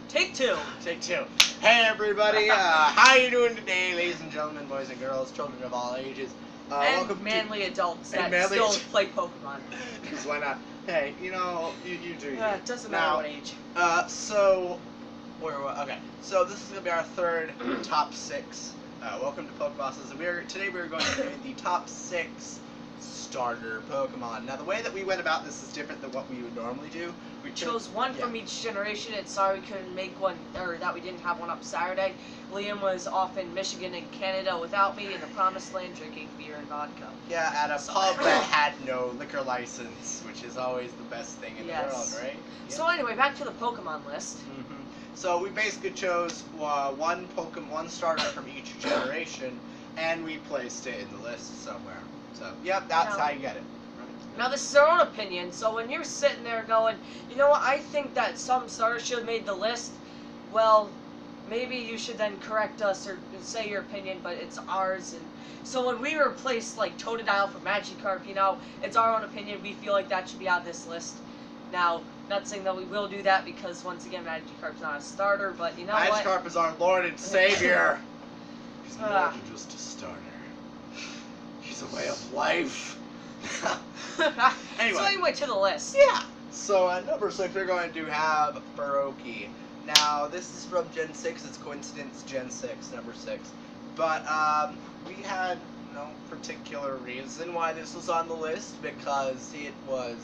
Take two. Take two. Hey everybody, how you doing today, ladies and gentlemen, boys and girls, children of all ages? And welcome manly to... adults and that manly still play Pokemon. Because why not? Hey, you know, you do you. It doesn't matter what age. So okay. So this is gonna be our third top six. Welcome to Pokebosses, and today we're going to do the top 6 starter Pokemon. Now the way that we went about this is different than what we would normally do. We chose one from each generation, and sorry we couldn't make one, or that we didn't have one up Saturday. Liam was off in Michigan and Canada without me in the promised land drinking beer and vodka. Yeah, at a pub that had no liquor license, which is always the best thing in the world, right? Yeah. So anyway, back to the Pokemon list. So we basically chose one starter from each generation, and we placed it in the list somewhere. So, yep, that's how you get it. Now, this is our own opinion, so when you're sitting there going, you know what, I think that some starters should have made the list, well, maybe you should then correct us or say your opinion, but it's ours. And so when we replaced, like, Totodile for Magikarp, you know, it's our own opinion. We feel like that should be on this list. Now, not saying that we will do that because, once again, Magikarp's not a starter, but you know what? Magikarp is our Lord and Savior. He's more than just a starter. He's a way of life. Anyway. So anyway, to the list. Yeah. So at number 6, we're going to have Faroki. Now, this is from Gen 6. It's coincidence, Gen 6, number 6. But we had no particular reason why this was on the list, because it was...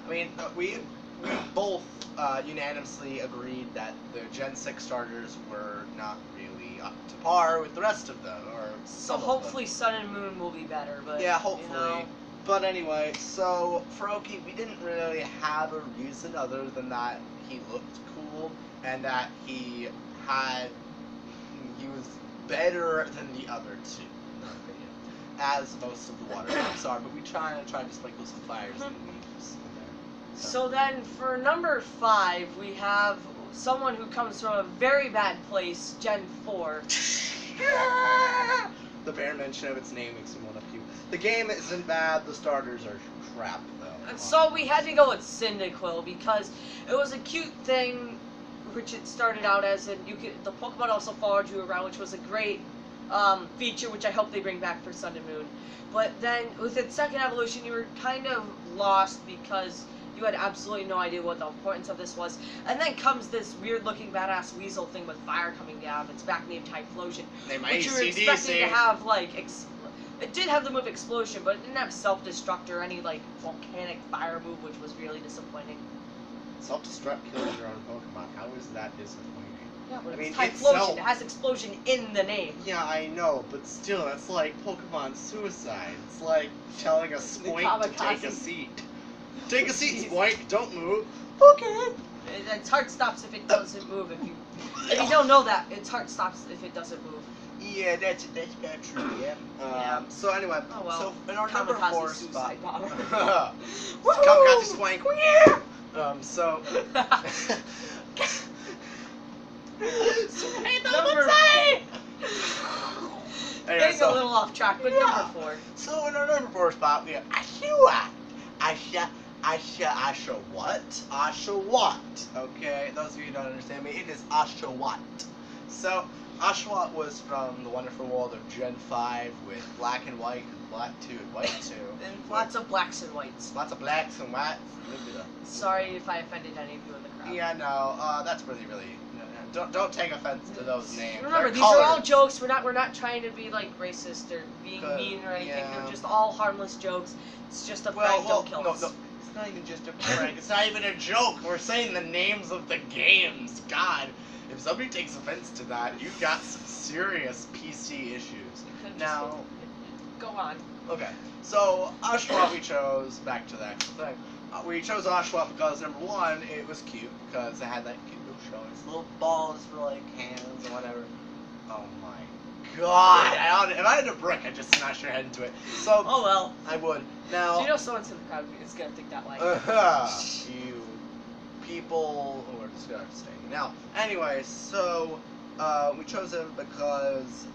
I mean, we both unanimously agreed that the Gen 6 starters were not really up to par with the rest of them. So hopefully Sun and Moon will be better, but... Yeah, hopefully. You know. But anyway, so Faroki, we didn't really have a reason other than that he looked cool and that he was better than the other two, in our opinion, as most of the water types are. But we tried to sprinkle some fires and leaves in there. So then, for number 5, we have someone who comes from a very bad place, Gen 4. The bare mention of its name makes me want to puke. The game isn't bad, the starters are crap, though. And so we had to go with Cyndaquil because it was a cute thing, which it started out as, and the Pokemon also followed you around, which was a great feature, which I hope they bring back for Sun and Moon. But then, with its second evolution, you were kind of lost because you had absolutely no idea what the importance of this was. And then comes this weird-looking badass weasel thing with fire coming down. Its back named Typhlosion, which you were expecting to have, like, it did have the move Explosion, but it didn't have Self-Destruct or any, like, volcanic fire move, which was really disappointing. Self-Destruct kills your own Pokemon. How is that disappointing? Yeah, but I mean, it's Typhlosion. It has Explosion in the name. Yeah, I know, but still, that's like Pokemon suicide. It's like telling a Spoink to take a seat. Take a seat, Spoink. Don't move. Okay. Its heart stops if it doesn't move. If you don't know that, its heart stops if it doesn't move. Yeah, that's about true. Yeah. So anyway, so in our number 4 spot, Kamikaze Swank. So. Getting a little off track, but number 4. So in our number 4 spot, we have Ashua. Ashawat. Okay, those of you who don't understand me, it is Ashawat. So, Ashawat was from the wonderful world of Gen 5 with Black and White, and Black 2 and White 2. And lots of blacks and whites. Lots of blacks and whites. Sorry if I offended any of you in the crowd. Yeah, no, that's really... Don't take offense to those names. Remember, these are all jokes. We're not trying to be like racist or being mean or anything. Yeah. They're just all harmless jokes. It's just a prank. Don't kill us. No. It's not even just a prank. It's not even a joke. We're saying the names of the games. God, if somebody takes offense to that, you've got some serious PC issues. Now, go on. Okay, so Oshawott we chose. Back to the actual thing. We chose Oshawott because number 1, it was cute because it had that cute little show. Its little balls for like hands and whatever. Oh my God! If I had a brick, I'd just smash your head into it. So. Oh well. I would. Now. So you know someone's in the crowd is gonna think that way. You people who are disgusting. Now, anyway, so we chose him because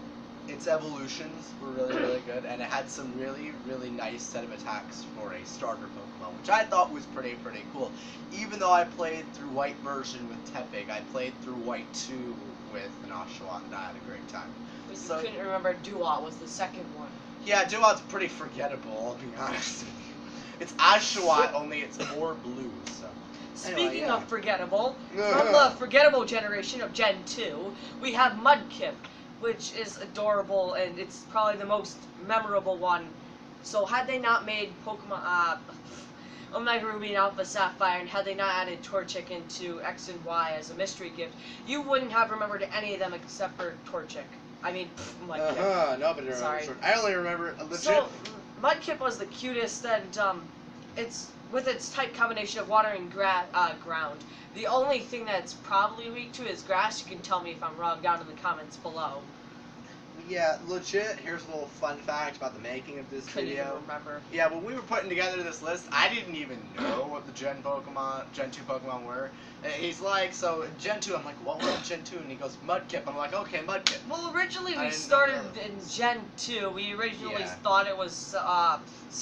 its evolutions were really, really good, and it had some really, really nice set of attacks for a starter Pokemon, which I thought was pretty cool. Even though I played through White version with Tepig, I played through White 2 with an Oshawott, and I had a great time. But you So, couldn't remember Duat was the second one. yeah, Duat's pretty forgettable, I'll be honest with you. It's Oshawott, only it's more blue, so. Speaking Anyway, yeah. of forgettable, from the forgettable generation of Gen 2, we have Mudkip, which is adorable, and it's probably the most memorable one. So had they not made Pokemon, Omega Ruby and Alpha Sapphire, and had they not added Torchic into X and Y as a mystery gift, you wouldn't have remembered any of them except for Torchic. I mean, Mudkip. Nobody remembers. Sorry. I only remember a legit. So, Mudkip was the cutest, and it's with its type combination of water and ground. The only thing that's probably weak to is grass. You can tell me if I'm wrong down in the comments below. Yeah, legit. Here's a little fun fact about the making of this Couldn't video. even remember. Yeah, when we were putting together this list, I didn't even know what the Gen 2 Pokemon were. And he's like, so Gen 2, I'm like, what was Gen 2? And he goes, Mudkip. I'm like, okay, Mudkip. Well, originally I we didn't started know. in Gen 2. We originally Yeah. thought it was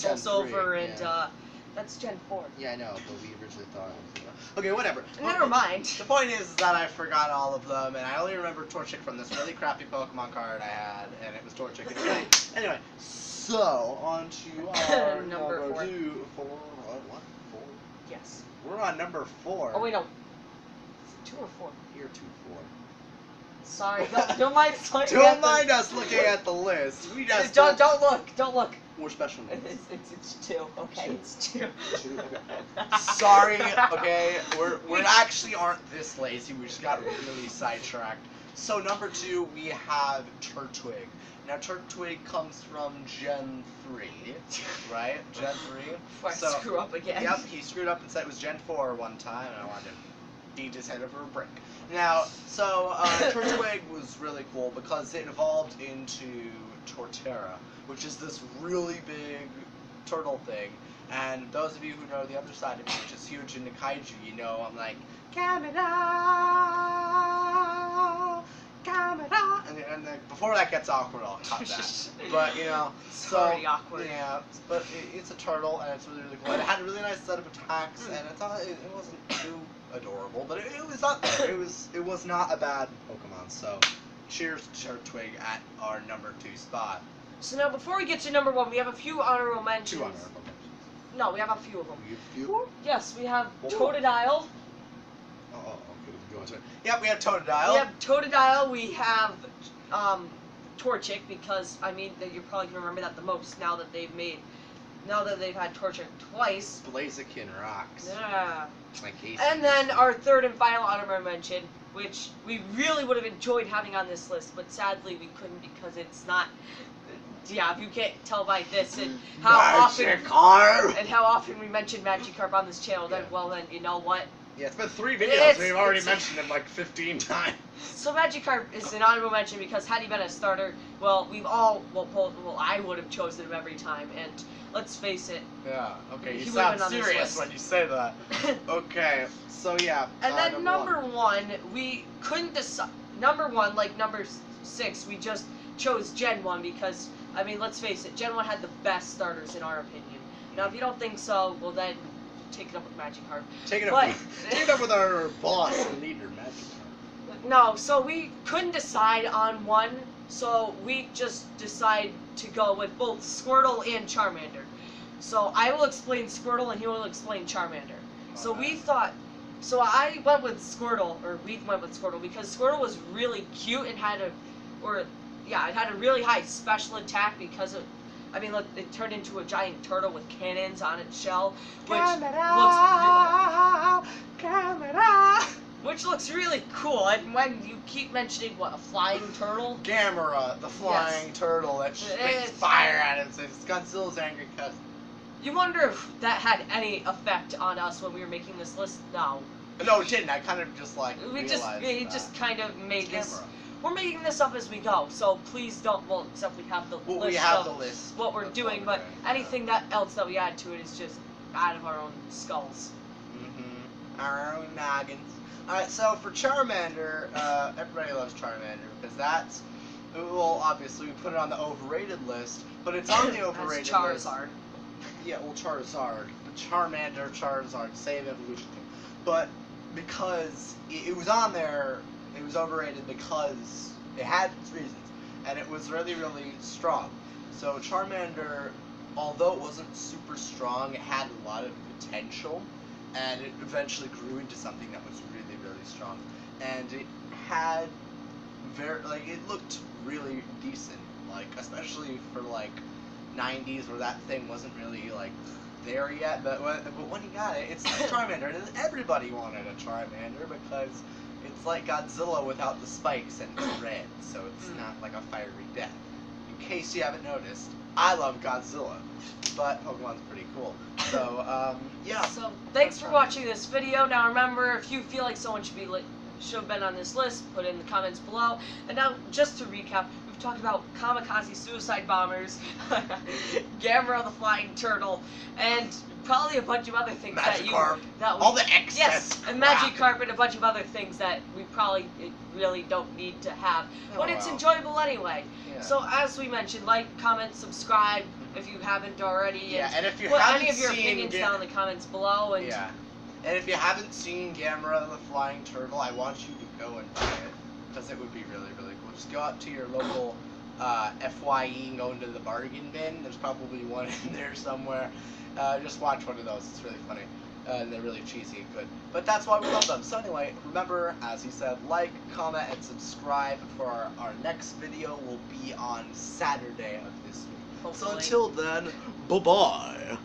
Gen Silver 3, and yeah. that's Gen 4. Yeah, I know, but we originally thought it was. Okay, whatever. Never mind. The point is that I forgot all of them, and I only remember Torchic from this really crappy Pokemon card I had, and it was Torchic. Anyway, so on to our Number four. 4. Yes. We're on number 4. Oh wait, no. Is it 2 or 4? You're 2-4. Sorry, don't mind. Don't mind us looking at the list. We just Don't look. Don't look. We're special needs. It's 2. Okay, it's 2. Sorry, okay, we actually aren't this lazy, we just got really sidetracked. So number 2, we have Turtwig. Now Turtwig comes from Gen 3, right? Gen 3. Before I screw up again. Yep, he screwed up and said it was Gen 4 one time, and I wanted to beat his head over a brick. Now, so Turtwig was really cool because it evolved into Torterra, which is this really big turtle thing. And those of you who know the other side of me, which is huge into kaiju, you know I'm like, Kamada, Kamada. And then before that gets awkward, I'll cut that. But, you know, it's already awkward. Yeah, but it's a turtle, and it's really, really cool. And it had a really nice set of attacks, and it wasn't too adorable, but it was not bad. It was not a bad Pokemon, so cheers to Turtwig at our number 2 spot. So now, before we get to number 1, we have a few honorable mentions. 2 honorable mentions. No, we have a few of them. Few? Yes, we have Oh. Totodile. Oh, okay. Go on. Yep, we have Totodile. We have Totodile. We have Torchic, because I mean you're probably gonna remember that the most now that they've had Torchic twice. Blaziken rocks. Yeah. Like Casey. And then our third and final honorable mention, which we really would have enjoyed having on this list, but sadly we couldn't because it's not. Yeah, if you can't tell by this and how often we mention Magikarp on this channel, then well then you know what. Yeah, it's been 3 videos. We've already it's- mentioned him like 15 times. So Magikarp is an honorable mention because had he been a starter, well, I would have chosen him every time, and let's face it. Yeah, okay, He you would've sound been on this serious list. when you say that. Okay, so yeah. And then number 1. 1, we couldn't decide. Number 1, like number 6, we just chose Gen 1 because, I mean, let's face it, Gen 1 had the best starters in our opinion. Now, if you don't think so, well then, take it up with Magikarp. Take it But- up with our boss and leader, Magikarp. No, so we couldn't decide on one, so we just decided to go with both Squirtle and Charmander. So I will explain Squirtle and he will explain Charmander. So we thought, so I went with Squirtle, or we went with Squirtle, because Squirtle was really cute and had it had a really high special attack because of, I mean, look, it turned into a giant turtle with cannons on its shell, which looks really cool. And when you keep mentioning, what, a flying turtle? Gamera, the flying turtle that spits fire at it. It's Godzilla's angry cousin. You wonder if that had any effect on us when we were making this list? No. No, it didn't. I kind of just like We realized just kind of made It's this. Gamera. We're making this up as we go, so please don't. Well, except we have the Well, list. we have of the list. what we're of doing, what but we're doing, anything else that we add to it is just out of our own skulls. Our own noggins. Alright, so for Charmander, everybody loves Charmander because that's Well, obviously we put it on the overrated list, but it's on the overrated That's list. Charizard. Yeah, well, Charizard, Charmander, Charizard, same evolution thing. But because it was on there, it was overrated because it had its reasons, and it was really, really strong. So Charmander, although it wasn't super strong, it had a lot of potential, and it eventually grew into something that was really, really strong. And it had it looked really decent, like, especially for, like, 90s where that thing wasn't really, like, there yet, but when he got it, it's Charmander, and everybody wanted a Charmander because it's like Godzilla without the spikes and it's red, so it's not like a fiery death. In case you haven't noticed, I love Godzilla, but Pokemon's pretty cool. So, yeah. So, thanks for watching this video. Now remember, if you feel like someone should have been on this list, put it in the comments below. And now, just to recap, we've talked about kamikaze suicide bombers, Gamera the flying turtle, and probably a bunch of other things Magikarp, that we, all the excess yes, and crap. Magikarp and a bunch of other things that we probably really don't need to have, but it's enjoyable anyway. Yeah. So as we mentioned, like, comment, subscribe if you haven't already. Yeah, and if you put haven't any of your seen opinions down in the comments below. And yeah. And if you haven't seen Gamera the Flying Turtle, I want you to go and buy it, because it would be really, really cool. Just go out to your local FYE and go into the bargain bin. There's probably one in there somewhere. Just watch one of those. It's really funny. And they're really cheesy and good. But that's why we love them. So anyway, remember, as he said, like, comment, and subscribe for our next video will be on Saturday of this week. Hopefully. So until then, bye-bye.